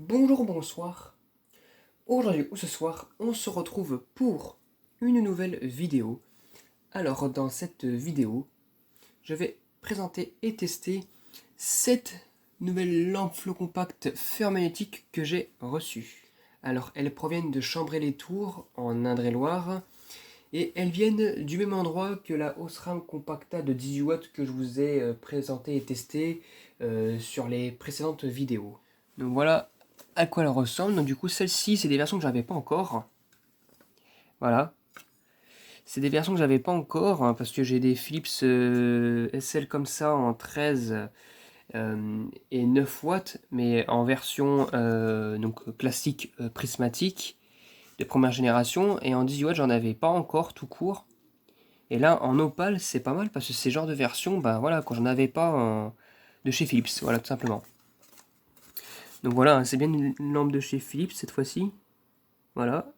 Bonjour, bonsoir. Aujourd'hui ou ce soir, on se retrouve pour une nouvelle vidéo. Alors, dans cette vidéo, je vais présenter et tester cette nouvelle lampe flow compact fer magnétique que j'ai reçue. Alors, elles proviennent de Chambray-les-Tours, en Indre-et-Loire, et elles viennent du même endroit que la Osram Compacta de 18 watts que je vous ai présenté et testé sur les précédentes vidéos. Donc voilà à quoi elle ressemble. Donc du coup, celle-ci, c'est des versions que j'avais pas encore. Voilà. C'est des versions que j'avais pas encore, hein, parce que j'ai des Philips SL comme ça en 13 et 9 watts, mais en version donc classique prismatique de première génération, et en 18 watts j'en avais pas encore tout court. Et là en opale c'est pas mal parce que ces genres de versions, bah voilà, quand j'en avais pas de chez Philips, voilà tout simplement. Donc voilà, c'est bien une lampe de chez Philips cette fois-ci. Voilà.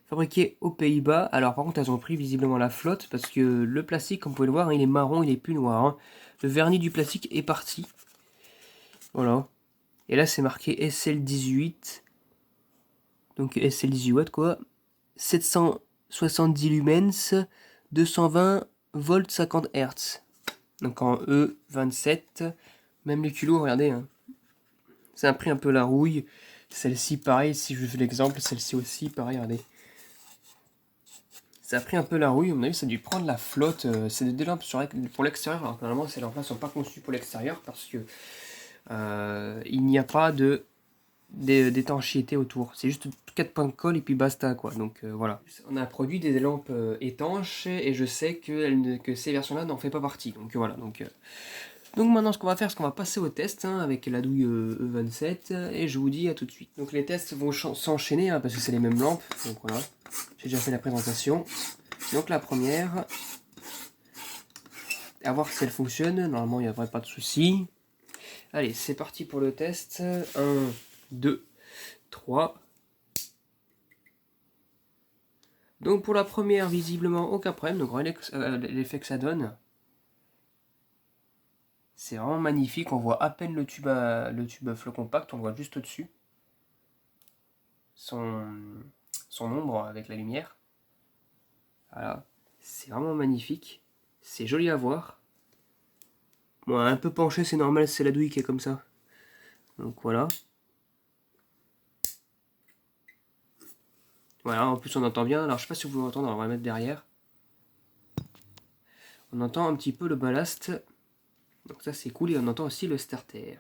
Fabriquée aux Pays-Bas. Alors par contre elles ont pris visiblement la flotte parce que le plastique, comme vous pouvez le voir, il est marron, il est plus noir. Hein. Le vernis du plastique est parti. Voilà. Et là c'est marqué SL18. Donc SL18 watts quoi. 770 lumens, 220 volts 50 Hz. Donc en E27. Même les culots, regardez. Hein. Ça a pris un peu la rouille. Celle-ci pareil, si je fais l'exemple, celle-ci aussi pareil, regardez. Ça a pris un peu la rouille, à mon avis ça a dû prendre la flotte. C'est des lampes pour l'extérieur, alors normalement ces lampes-là ne sont pas conçues pour l'extérieur parce que il n'y a pas d'étanchéité autour. C'est juste 4 points de colle et puis basta quoi. Donc voilà. On a produit des lampes étanches et je sais que ces versions-là n'en fait pas partie. Donc voilà. Donc maintenant ce qu'on va faire, c'est qu'on va passer au test hein, avec la douille E27 et je vous dis à tout de suite. Donc les tests vont s'enchaîner hein, parce que c'est les mêmes lampes. Donc voilà. J'ai déjà fait la présentation. Donc la première, à voir si elle fonctionne. Normalement, il n'y aurait pas de souci. Allez, c'est parti pour le test. 1, 2, 3. Donc pour la première, visiblement, aucun problème. Donc regardez l'effet que ça donne. C'est vraiment magnifique. On voit à peine le tube flow compact. On le voit juste au-dessus. Son ombre avec la lumière. Voilà. C'est vraiment magnifique. C'est joli à voir. Bon, un peu penché, c'est normal, c'est la douille qui est comme ça. Donc voilà. Voilà, en plus on entend bien. Alors je sais pas si vous entendez, on va mettre derrière. On entend un petit peu le ballast. Donc ça c'est cool et on entend aussi le starter.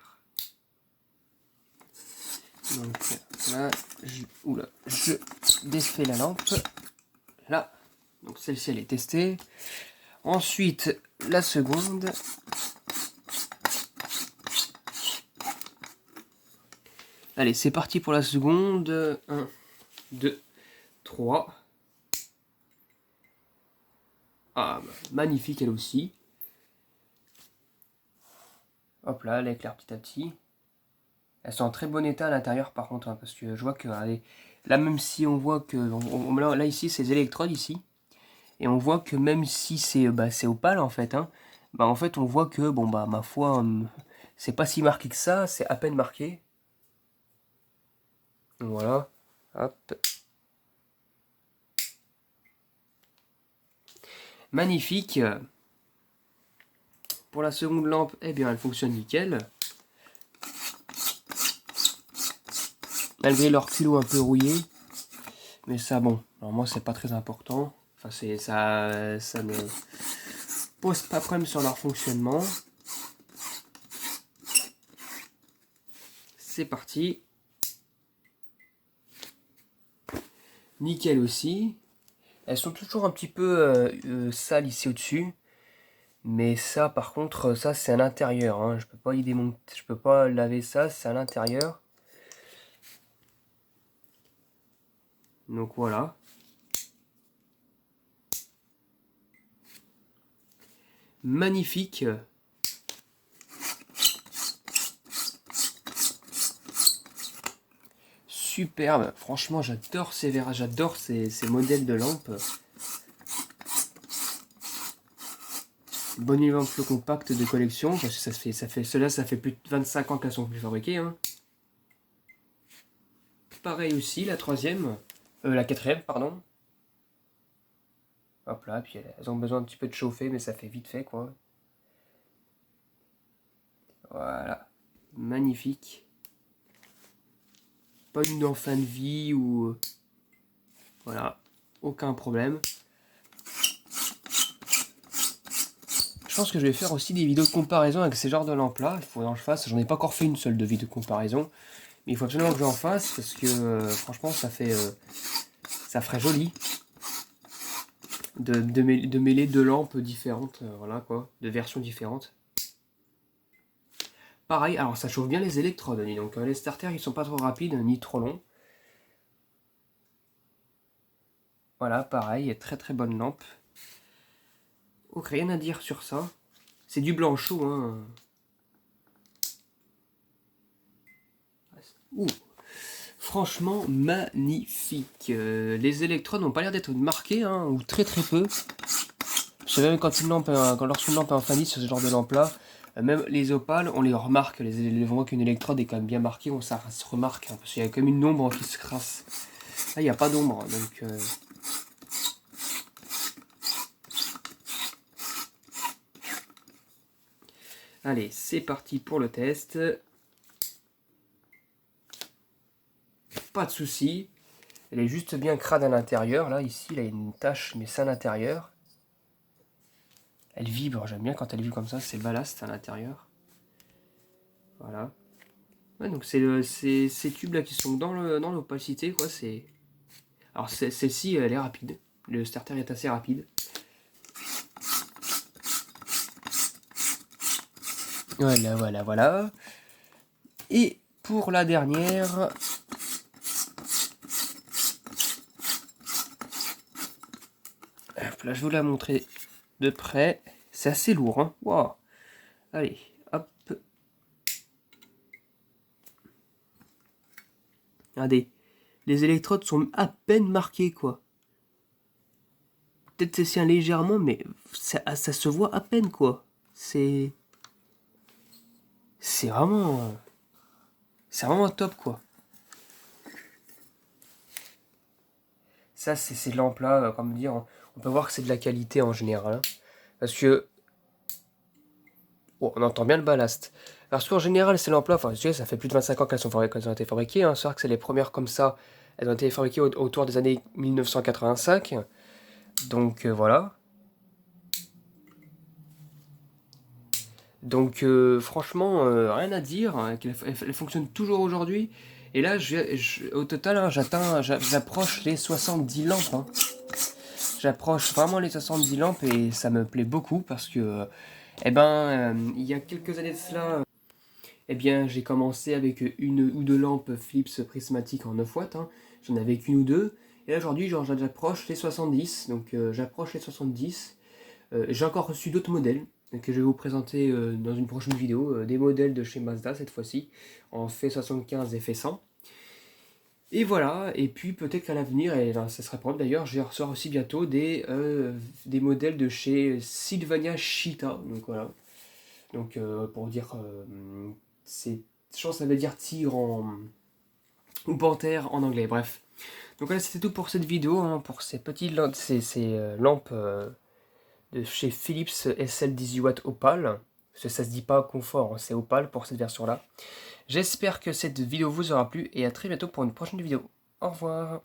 Donc là, je défais la lampe. Là, donc celle-ci elle est testée. Ensuite, la seconde. Allez, c'est parti pour la seconde. 1, 2, 3. Ah, bah, magnifique elle aussi. Hop là, elle éclaire petit à petit. Elles sont en très bon état à l'intérieur par contre, hein, parce que je vois que allez, là même si on voit que là ici c'est les électrodes ici, et on voit que même si c'est opale en fait, hein, bah en fait on voit que bon bah ma foi c'est pas si marqué que ça, c'est à peine marqué. Donc voilà, hop. Magnifique. Pour la seconde lampe, eh bien elle fonctionne nickel. Malgré leur culot un peu rouillé. Mais ça bon, normalement c'est pas très important. Enfin ça ne pose pas problème sur leur fonctionnement. C'est parti. Nickel aussi. Elles sont toujours un petit peu sales ici au-dessus. Mais ça par contre, ça c'est à l'intérieur. Hein. Je peux pas y démonter, je peux pas laver ça, c'est à l'intérieur. Donc voilà. Magnifique. Superbe. Franchement, j'adore ces verres, j'adore ces modèles de lampes. Bonne lampe compact de collection, parce que ça fait plus de 25 ans qu'elles sont plus fabriquées. Hein. pareil aussi, la quatrième, pardon. Hop là, puis elles ont besoin un petit peu de chauffer, mais ça fait vite fait, quoi. Voilà, magnifique. Pas une en fin de vie ou... Voilà, aucun problème. Je pense que je vais faire aussi des vidéos de comparaison avec ces genres de lampes-là. Il faut que je fasse. J'en ai pas encore fait une seule de vidéo de comparaison. Mais il faut absolument que j'en fasse parce que franchement, ça ferait joli de mêler deux lampes différentes. Voilà quoi, de versions différentes. Pareil, alors ça chauffe bien les électrodes. Donc les starters, ils sont pas trop rapides ni trop longs. Voilà, pareil, très très bonne lampe. Ok, rien à dire sur ça. C'est du blanc chaud, hein. Ouh. Franchement, magnifique. Les électrodes n'ont pas l'air d'être marquées, hein, ou très très peu. Je sais même quand lorsqu'une lampe est en famille, ce genre de lampe-là, même les opales, on les remarque. On voit qu'une électrode est quand même bien marquée, ça se remarque, hein, parce qu'il y a quand même une ombre qui se crasse. Là, il n'y a pas d'ombre, donc... Allez, c'est parti pour le test. Pas de souci. Elle est juste bien crade à l'intérieur. Là, ici, il y a une tache, mais c'est à l'intérieur. Elle vibre, j'aime bien quand elle vibre comme ça, c'est ballast à l'intérieur. Voilà. Ouais, donc c'est ces tubes là qui sont dans l'opacité, quoi. Alors celle-ci, elle est rapide. Le starter est assez rapide. Voilà, voilà, voilà. Et pour la dernière... Là, je vais vous la montrer de près. C'est assez lourd, hein. Wow. Allez, hop. Regardez. Les électrodes sont à peine marquées, quoi. Peut-être c'est légèrement, mais ça se voit à peine, quoi. C'est vraiment... C'est vraiment top, quoi. Ça, c'est ces lampes-là, comme dire, on peut voir que c'est de la qualité en général. Hein. Parce que... Oh, on entend bien le ballast. Parce qu'en général, ces lampes-là, enfin, tu sais, ça fait plus de 25 ans qu'elles ont été fabriquées. Hein. C'est vrai que c'est les premières comme ça. Elles ont été fabriquées autour des années 1985. Donc, voilà. Donc, franchement, rien à dire. Hein, elle fonctionne toujours aujourd'hui. Et là, au total, hein, j'approche les 70 lampes. Hein. J'approche vraiment les 70 lampes et ça me plaît beaucoup parce que, il y a quelques années de cela, j'ai commencé avec une ou deux lampes Philips prismatiques en 9 watts. Hein. J'en avais qu'une ou deux. Et là, aujourd'hui, j'approche les 70. Donc, j'approche les 70. J'ai encore reçu d'autres modèles que je vais vous présenter dans une prochaine vidéo. Des modèles de chez Mazda cette fois-ci, en F75 et F100. Et voilà, et puis peut-être qu'à l'avenir, et là, ça serait probable d'ailleurs, je vais recevoir aussi bientôt des modèles de chez Sylvania Cheetah. Donc voilà. Donc pour dire, je pense que ça veut dire tigre ou panthère en anglais, bref. Donc voilà, c'était tout pour cette vidéo, hein, pour ces petites lampes, lampes de chez Philips SL 18 watts Opal. Parce que ça se dit pas confort, hein, c'est Opal pour cette version-là. J'espère que cette vidéo vous aura plu et à très bientôt pour une prochaine vidéo. Au revoir.